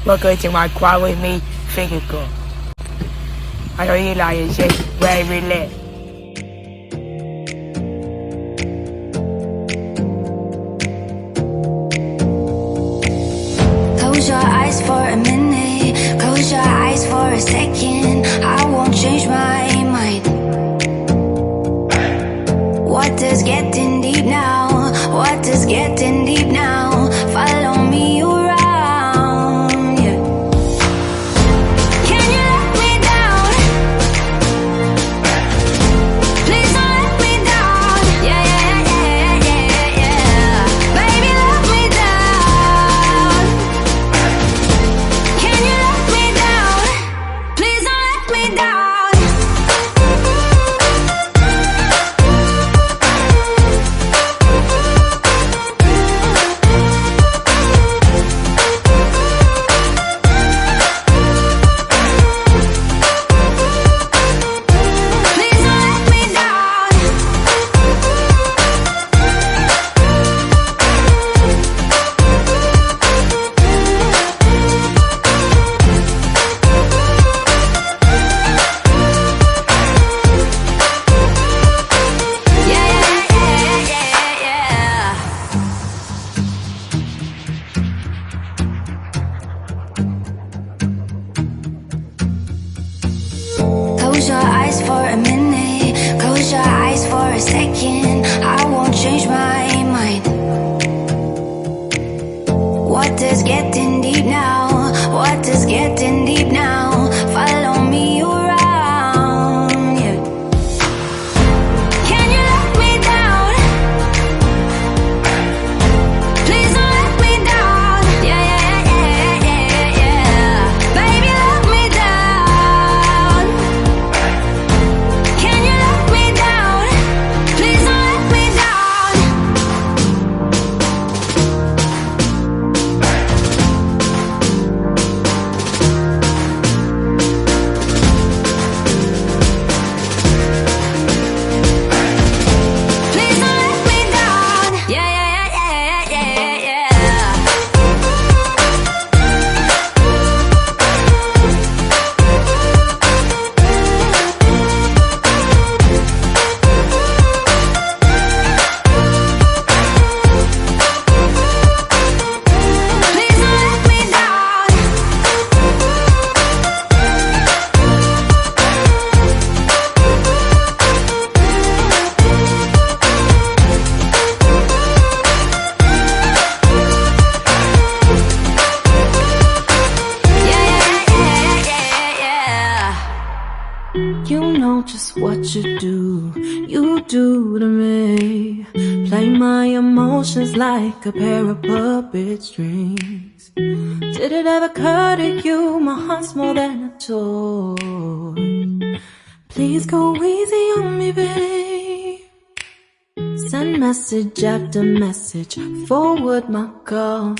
Welcome to my quad with me vehicle. I know you like it, shit, very lit. Close your eyes for a minute, close your eyes for a second. I won't change my mind. Water's getting deep now, water's getting deep now. Follow me around, yeah. Can you let me down? Please don't let me down. Yeah, yeah, yeah, yeah, yeah. Baby, let me down. Can you let me down? Please don't let me down. Close your eyes for a minute, close your eyes for a second. I won't change my mind. Water's getting deep now, water's getting deep now. Follow me around, yeah. Can you let me down? Please don't let me down. Yeah, yeah, yeah, yeah, yeah. Baby, let me down. Can you let me down? Please don't let me down. Please don't let me down. Yeah, yeah, yeah, yeah, yeah, yeah. Please don't let me down. Yeah, yeah, yeah, yeah. You know just what you do to me. Play my emotions like a pair of puppet strings. Did it ever occur to you my heart's more than a toy? Please go easy on me, babe. Send message after message, forward my calls.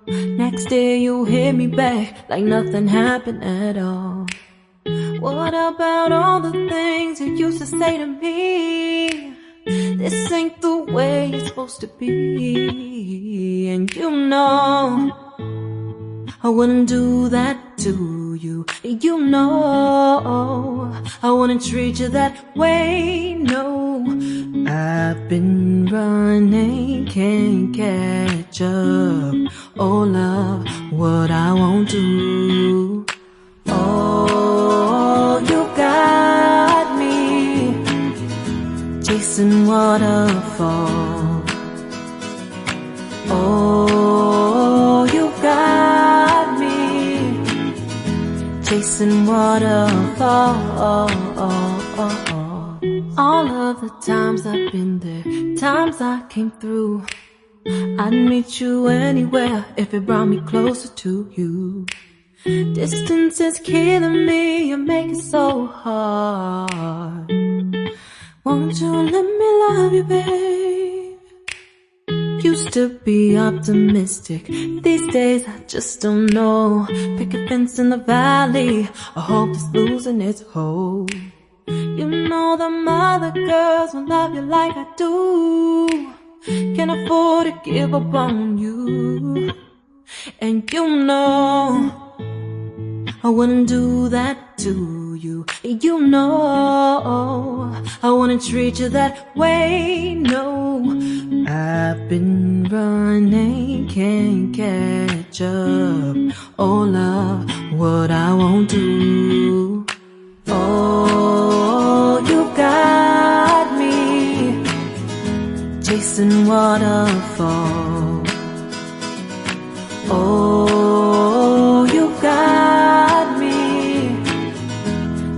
Next day you hit me back like nothing happened at all. What about all the things you used to say to me? This ain't the way it's supposed to be. And you know I wouldn't do that to you. You know I wouldn't treat you that way, no. I've been running, can't catch up. Oh love, what I won't do. Oh, you got me chasing waterfall. Oh, you got me chasing waterfall. All of the times I've been there, times I came through, I'd meet you anywhere if it brought me closer to you. Distance is killing me, you make it so hard. Won't you let me love you, babe? Used to be optimistic, these days I just don't know. Pick a fence in the valley, I hope it's losing its hold. You know them other girls won't love you like I do. Can't afford to give up on you. And you know I wouldn't do that to you. You know, I wouldn't treat you that way, no. I've been running, can't catch up. Oh love, what I won't do. Oh, you got me chasing waterfalls. Oh, you got me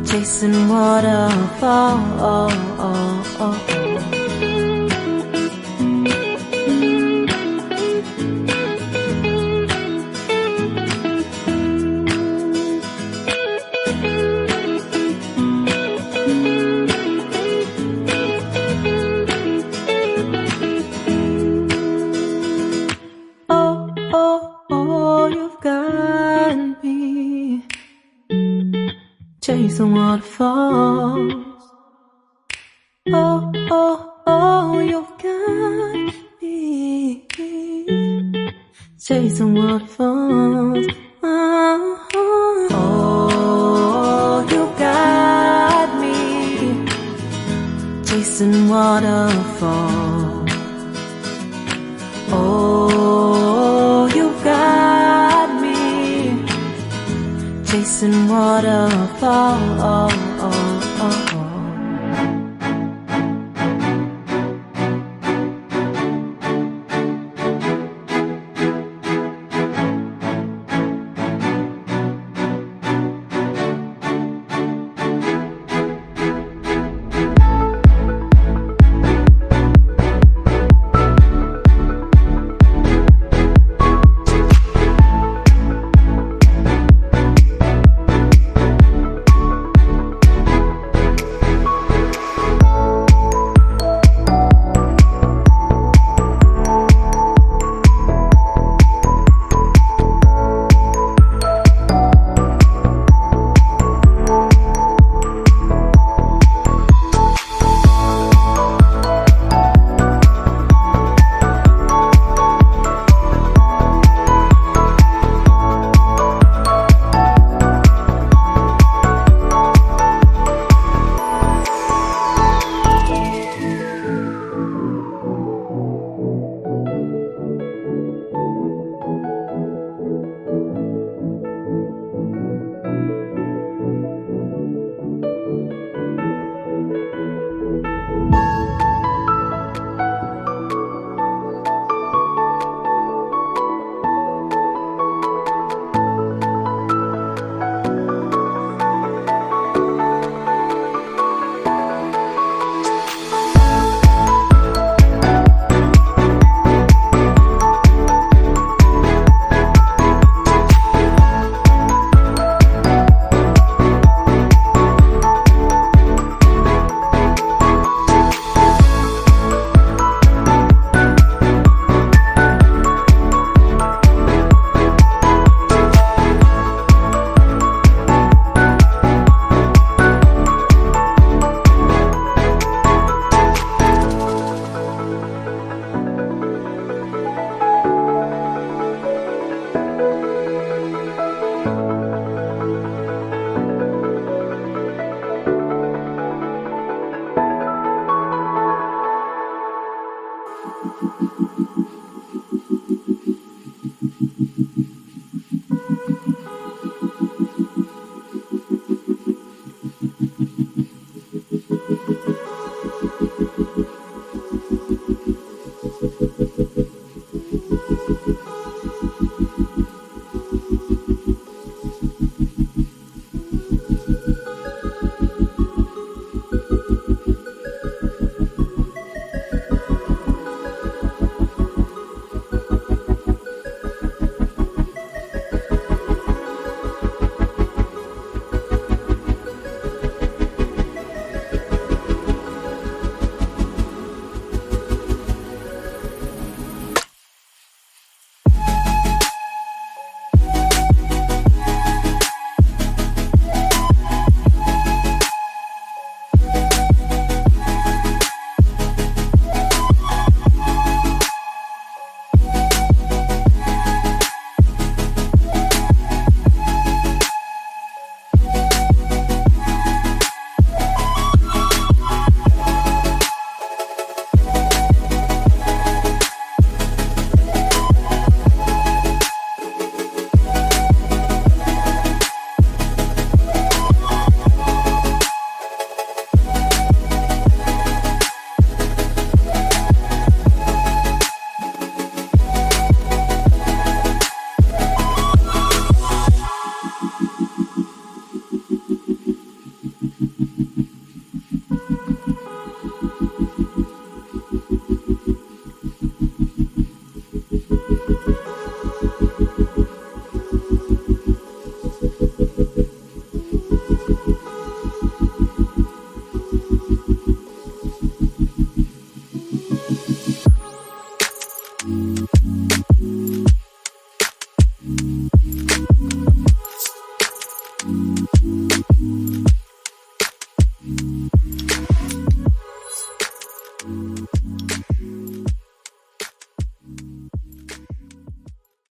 chasing waterfalls. Chasing waterfalls. Oh, oh, oh, you've got me chasing waterfalls. Oh, oh, oh, you got me chasing waterfalls. Oh, you got me chasing waterfalls.